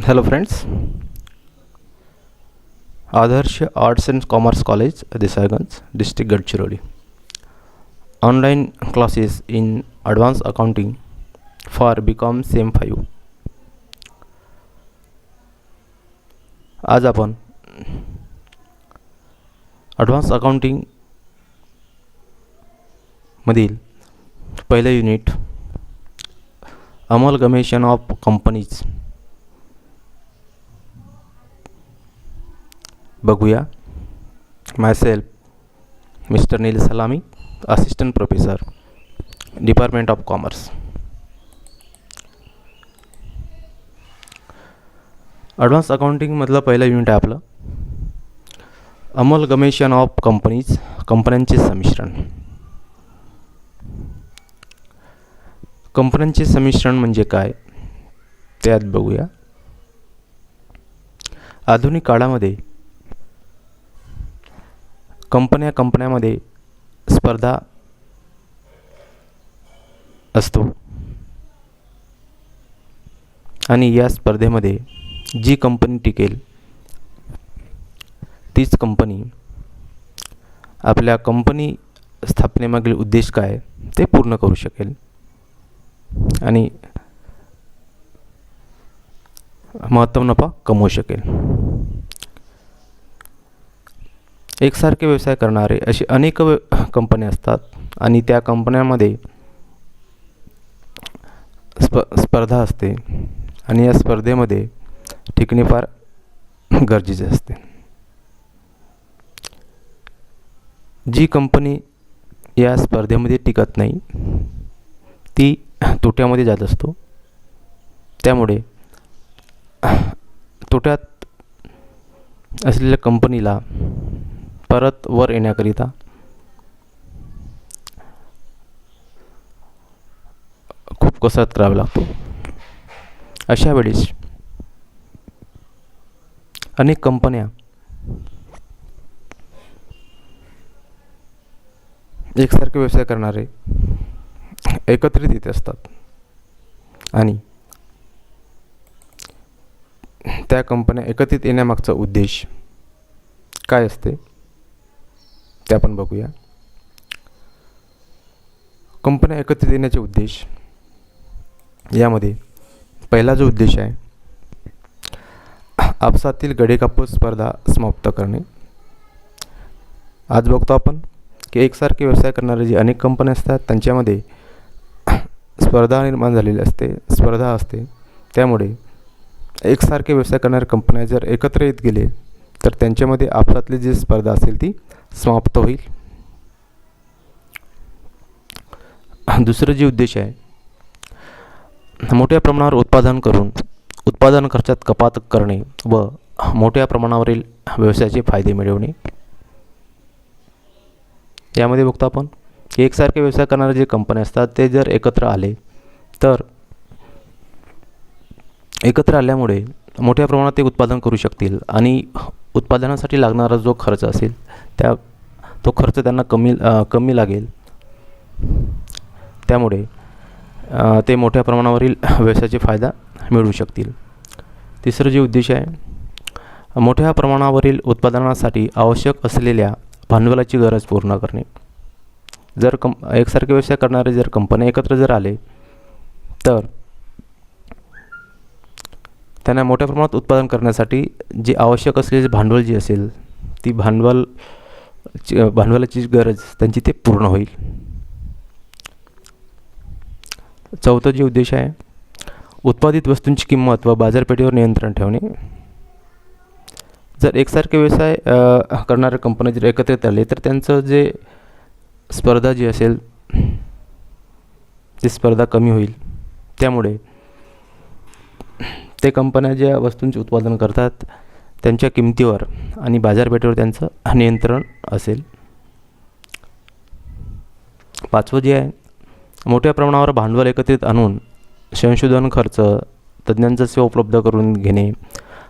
Hello friends, Adarsh Arts and Commerce College, Desaigans, District Gadchiroli. Online classes in Advanced Accounting for BCom sem 5. आज आपण advance accounting मधील पहिले unit amalgamation of companies बघूया. Myself mister Neel Salami, assistant professor, department of commerce. Advance अकाउंटिंगमधलं पहिलं unit आहे आपलं amalgamation of companies, कंपन्यांचे संमिश्रण. कंपन्यांचे संमिश्रण म्हणजे काय त्यात बघूया. आधुनिक काळामध्ये कंपन्यामध्ये स्पर्धा असतो आणि या स्पर्धेमध्ये जी कंपनी टिकेल तीच कंपनी आपल्या कंपनी स्थापनेमागील उद्देश काय ते पूर्ण करू शकेल आणि महत्त्वाचा नफा कमवू शकेल. एकसारखे व्यवसाय करणारे असे अनेक कंपन्या असतात आणि त्या कंपन्यांमध्ये स्पर्धा असते आणि या स्पर्धेमध्ये टिकणे फार गरजेचे असते. जी कंपनी या स्पर्धेमध्ये टिकत नाही ती तोट्यामध्ये जात असतो. त्यामुळे तोट्यात असलेल्या कंपनीला परत वर येण्याकरिता खूप कसरत करावी लागतो. अशा वेळेस अनेक कंपन्या एकसारखे व्यवसाय करणारे एकत्रित येत असतात आणि त्या कंपन्या एकत्रित येण्यामागचा उद्देश काय असते ते आपण बघूया. कंपन्या एकत्रित येण्याचे उद्देश यामध्ये पहिला जो उद्देश आहे आपसातील गडेकापूस स्पर्धा समाप्त करणे. आज बघतो आपण की एकसारखे व्यवसाय करणारे जे अनेक कंपन्या असतात त्यांच्यामध्ये स्पर्धा निर्माण झालेली असते, स्पर्धा असते. त्यामुळे एकसारखे व्यवसाय करणाऱ्या कंपन्या जर एकत्र येत गेले तर त्यांच्यामध्ये आपसातली जी स्पर्धा असेल ती समाप्त होईल. दुसरं जे उद्देश आहे मोठ्या प्रमाणावर उत्पादन करून उत्पादन खर्चात कपात करणे व मोठ्या प्रमाणावरील व्यवसायाचे फायदे मिळवणे. यामध्ये बघतो आपण की एकसारखे व्यवसाय करणारे जे कंपन्या असतात ते जर एकत्र आले तर एकत्र आल्यामुळे मोठ्या प्रमाणात ते उत्पादन करू शकतील आणि उत्पादनासाठी लागणारा जो खर्च असेल तो खर्च त्यांना कमी लागेल. त्यामुळे ते मोठ्या प्रमाणावरील व्यवसायाचे फायदा मिळवू शकतील. तिसरं जे उद्देश आहे मोठ्या प्रमाणावरील उत्पादनासाठी आवश्यक असलेल्या भांडवलाची गरज पूर्ण करणे. जर एकसारखे व्यवसाय करणारे जर कंपन्या एकत्र जर आले तर त्यांना मोठ्या प्रमाणात उत्पादन करण्यासाठी जे आवश्यक असलेले भांडवल जे असेल ती भांडवलाची गरज त्यांची ते पूर्ण होईल. चौथा जे उद्देश आहे उत्पादित वस्तूंची किंमत व बाजारपेठेवर नियंत्रण ठेवणे. जर एकसारखे व्यवसाय करणाऱ्या कंपन्या जर एकत्रित आले तर त्यांचं जे स्पर्धा जी असेल ती स्पर्धा कमी होईल. त्यामुळे ते कंपन्या ज्या वस्तूंचे उत्पादन करतात त्यांच्या किमतीवर आणि बाजारपेठेवर त्यांचं नियंत्रण असेल. पाचवं जे आहे मोठ्या प्रमाणावर भांडवल एकत्रित आणून संशोधन खर्च, तज्ज्ञांचा सेवा उपलब्ध करून घेणे,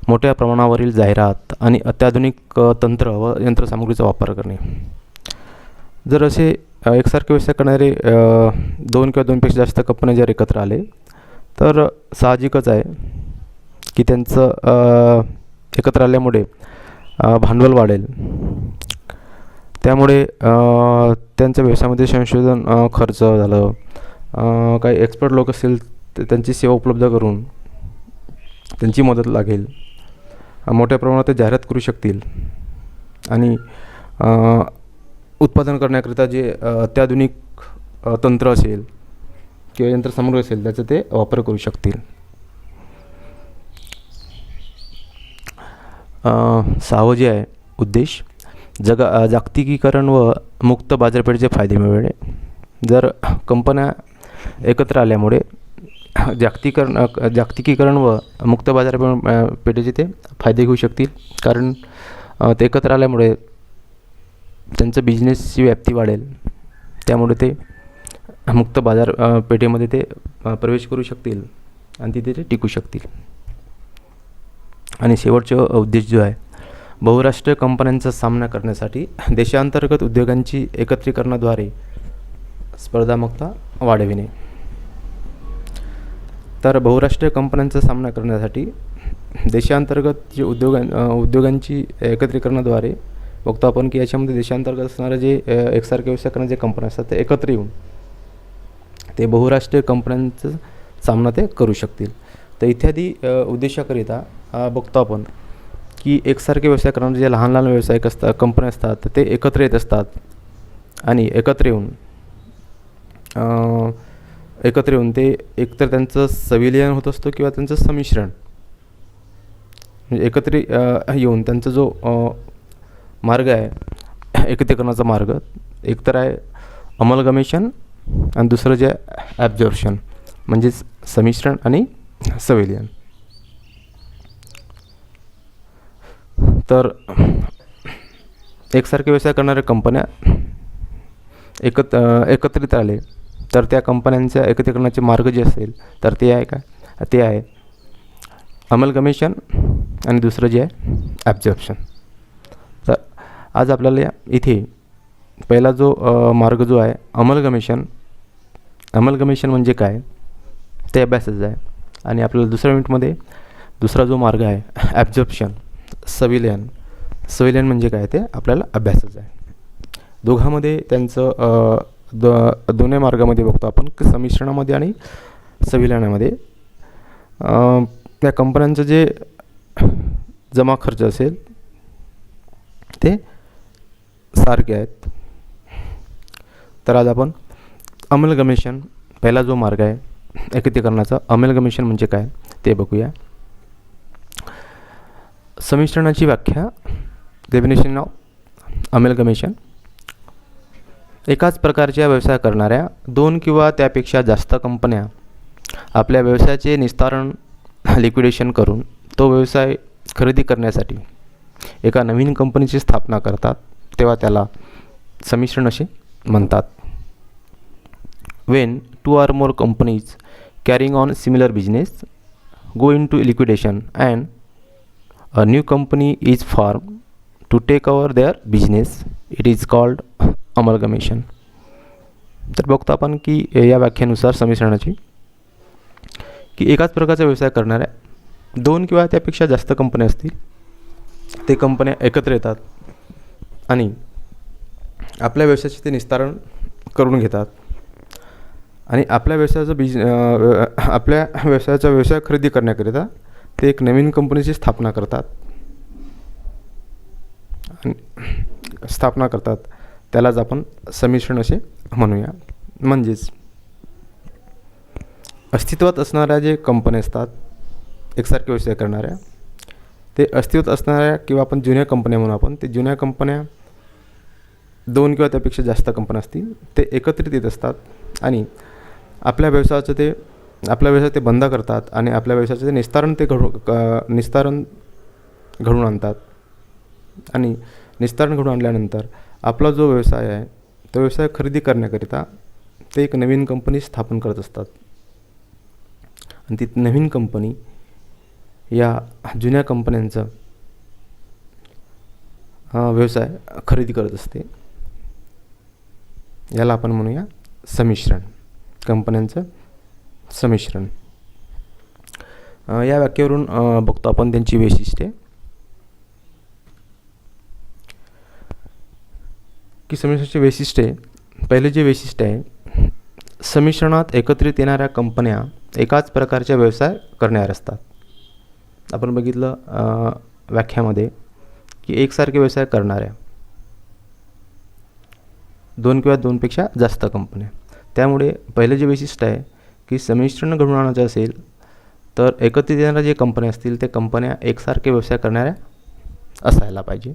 मोठ्या प्रमाणावरील जाहिरात आणि अत्याधुनिक तंत्र व यंत्रसामुग्रीचा वापर करणे. जर असे एकसारखे व्यवसाय करणारे 2 किंवा 2पेक्षा जास्त कंपन्या जर एकत्र आले तर साहजिकच आहे की त्यांचं एकत्र आल्यामुळे भांडवल वाढेल. त्यामुळे त्यांच्या व्यवसायामध्ये संशोधन खर्च झालं, काही एक्सपर्ट लोक असतील तर त्यांची सेवा उपलब्ध करून त्यांची मदत लागेल. मोठ्या प्रमाणात ते जाहिरात करू शकतील आणि उत्पादन करण्याकरिता जे अत्याधुनिक तंत्र असेल किंवा यंत्रसामुग्री असेल त्याचा ते वापर करू शकतील. 6वं जे आहे उद्देश, जागतिकीकरण व मुक्त बाजारपेठेचे फायदे मिळवणे. जर कंपन्या एकत्र आल्यामुळे जागतिकीकरण व मुक्त बाजारपेठेचे ते फायदे घेऊ शकतील. कारण ते एकत्र आल्यामुळे त्यांचं बिझनेसची व्याप्ती वाढेल. त्यामुळे ते मुक्त बाजारपेठेमध्ये ते प्रवेश करू शकतील आणि तिथे ते टिकू शकतील. आणि शेवटचा उद्देश जो आहे, बहुराष्ट्रीय कंपन्यांचा सामना करण्यासाठी देशांतर्गत उद्योगांची एकत्रीकरणाद्वारे स्पर्धात्मकता वाढविणे. तर बहुराष्ट्रीय कंपन्यांचा सामना करण्यासाठी देशांतर्गत जे उद्योगांची एकत्रीकरणाद्वारे बघतो आपण की याच्यामध्ये देशांतर्गत असणारे जे एकसारखे व्यवसाय करणारे जे कंपन्या असतात ते एकत्र येऊन ते बहुराष्ट्रीय कंपन्यांचा सामना ते करू शकतील. तर इत्यादी उद्देशाकरिता बघतो आपण की एकसारखे व्यवसाय करणारे जे लहान लहान व्यावसायिक असतात, कंपन्या असतात, तर ते एकत्र येत असतात आणि एकत्र येऊन ते एकतर त्यांचं संविलीन होत असतं किंवा त्यांचं संमिश्रण, म्हणजे एकत्र येऊन त्यांचा जो मार्ग आहे एकत्रीकरणाचा मार्ग, एकतर आहे अमलगमेशन आणि दुसरं जे आहे ॲब्झॉर्प्शन, म्हणजेच संमिश्रण आणि संविलीन. तर एकसारखे व्यवसाय करणाऱ्या कंपन्या एकत्रित आले तर त्या कंपन्यांच्या एकत्रीकरणाचे मार्ग जे असेल तर ते आहे अमलगमेशन आणि दुसरं जे आहे ॲब्झॉर्प्शन. तर आज आपल्याला इथे पहिला जो मार्ग जो आहे अमलगमेशन म्हणजे काय ते अभ्यासाचं आहे. आणि आपल्याला दुसऱ्या मिनिटमध्ये दुसरा जो मार्ग आहे ॲब्झॉर्प्शन, संविलीन म्हणजे काय ते आपल्याला अभ्यासाचं आहे. दोघांमध्ये त्यांचं दोन्ही मार्गामध्ये बघतो आपण की संमिश्रणामध्ये आणि संविलीनामध्ये त्या कंपन्यांचं जे जमा खर्च असेल ते सारखे आहेत. तर आज आपण अमलगमेशन, पहिला जो मार्ग आहे एकत्रीकरणाचा, अमलगमेशन म्हणजे काय ते बघूया. संमिश्रणाची व्याख्या, डेफिनेशन ऑफ अमलगमेशन. एकाच प्रकारच्या व्यवसाय करणाऱ्या 2 किंवा त्यापेक्षा जास्त कंपन्या आपल्या व्यवसायाचे निस्तारण, लिक्विडेशन करून तो व्यवसाय खरेदी करण्यासाठी एका नवीन कंपनीची स्थापना करतात, तेव्हा त्याला संमिश्रण असे म्हणतात. When 2 or more companies carrying on similar business go into liquidation and a new company is formed to take over their business, it is called amalgamation. तर बघतो आपण की या व्याख्येनुसार संमिश्रणाची की एकाच प्रकारचा व्यवसाय करणाऱ्या 2 किंवा त्यापेक्षा जास्त कंपन्या असतील, ते कंपन्या एकत्र येतात आणि आपल्या व्यवसायाचे ते निस्तारण करून घेतात आणि आपल्या व्यवसायाचा व्यवसाय खरेदी करण्याकरिता ते एक नवीन कंपनीची स्थापना करतात. त्यालाच आपण संमिश्रण असे म्हणूया. म्हणजेच अस्तित्वात असणाऱ्या जे कंपन्या असतात एकसारखे व्यवसाय करणाऱ्या, ते अस्तित्वात असणाऱ्या किंवा आपण जुन्या कंपन्या म्हणू आपण, ते जुन्या कंपन्या 2 किंवा त्यापेक्षा जास्त कंपन्या असतील ते एकत्रित येत असतात आणि आपल्या व्यवसाय ते बंद करतात आणि आपल्या व्यवसायाचं ते निस्तारण घडवून आणतात. आणि निस्तारण घडवून आणल्यानंतर आपला जो व्यवसाय आहे तो व्यवसाय खरेदी करण्याकरिता ते एक नवीन कंपनी स्थापन करत असतात आणि ती नवीन कंपनी या जुन्या कंपन्यांचा व्यवसाय खरेदी करत असते. याला आपण म्हणूया संमिश्रण, कंपन्यांचं संमिश्रण. या व्याख्येवरून बघतो आपण त्यांची वैशिष्ट्ये की संमिश्रणाची वैशिष्ट्ये. पहिले जे वैशिष्ट्य आहे, संमिश्रणात एकत्रित येणाऱ्या कंपन्या एकाच प्रकारचे व्यवसाय करणाऱ्या असतात. आपण बघितलं व्याख्यामध्ये की एकसारखे व्यवसाय करणाऱ्या 2 किंवा 2पेक्षा जास्त कंपन्या. त्यामुळे पहिलं जे वैशिष्ट्य आहे की संमिश्रण घडवून आणायचं असेल तर एकत्रित येणाऱ्या जे कंपन्या असतील त्या कंपन्या एकसारखे व्यवसाय करणाऱ्या असायला पाहिजे.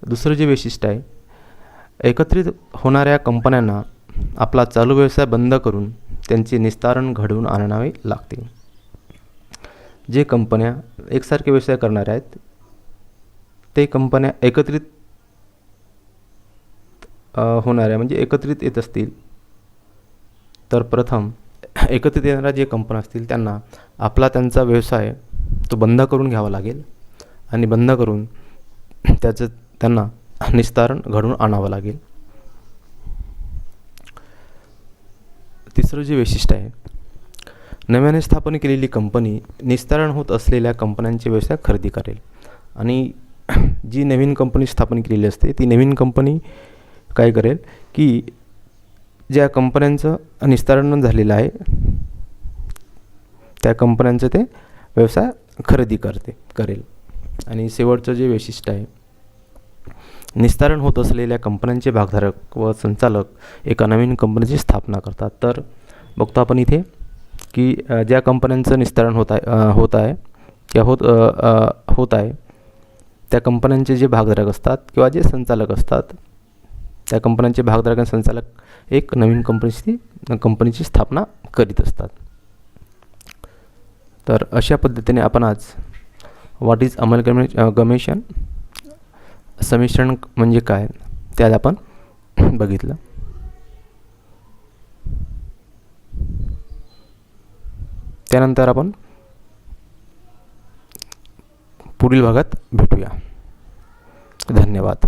दुसरं जे वैशिष्ट्य आहे, एकत्रित होणाऱ्या कंपन्यांना आपला चालू व्यवसाय बंद करून त्यांचे निस्तारण घडवून आणावे लागते. जे कंपन्या एकसारखे व्यवसाय करणाऱ्या आहेत ते कंपन्या एकत्रित होणाऱ्या म्हणजे एकत्रित येत असतील तर प्रथम एकत्रित येणाऱ्या जे कंपन्या असतील त्यांना त्यांचा व्यवसाय तो बंद करून घ्यावा लागेल आणि बंद करून त्यांना निस्तारण घडवून आणावं लागेल. तिसरं जे वैशिष्ट्य आहे, नव्याने स्थापन केलेली कंपनी निस्तारण होत असलेल्या कंपन्यांचे व्यवसाय खरेदी करेल आणि जी नवीन कंपनी स्थापन केलेली असते ती नवीन कंपनी काय करेल की ज्या कंपन्यांचं निस्तारण झालेलं आहे त्या कंपन्यांचं ते व्यवसाय खरेदी करेल. आणि शेवटचं जे वैशिष्ट्य आहे, निस्तारण होत असलेल्या कंपन्यांचे भागधारक व संचालक एका नवीन कंपनीची स्थापना करतात. तर बघतो आपण इथे की ज्या कंपन्यांचं निस्तारण होत आहे त्या कंपन्यांचे जे भागधारक असतात किंवा जे संचालक असतात त्या कंपन्यांचे भागधारक आणि संचालक एक नवीन कंपनीची स्थापना करीत असतात. तर अशा पद्धतीने आपण आज व्हॉट इज अमलगमेशन, संमिश्रण म्हणजे काय ते आज आपण बघितलं. त्यानंतर आपण पुढील भागात भेटूया. धन्यवाद.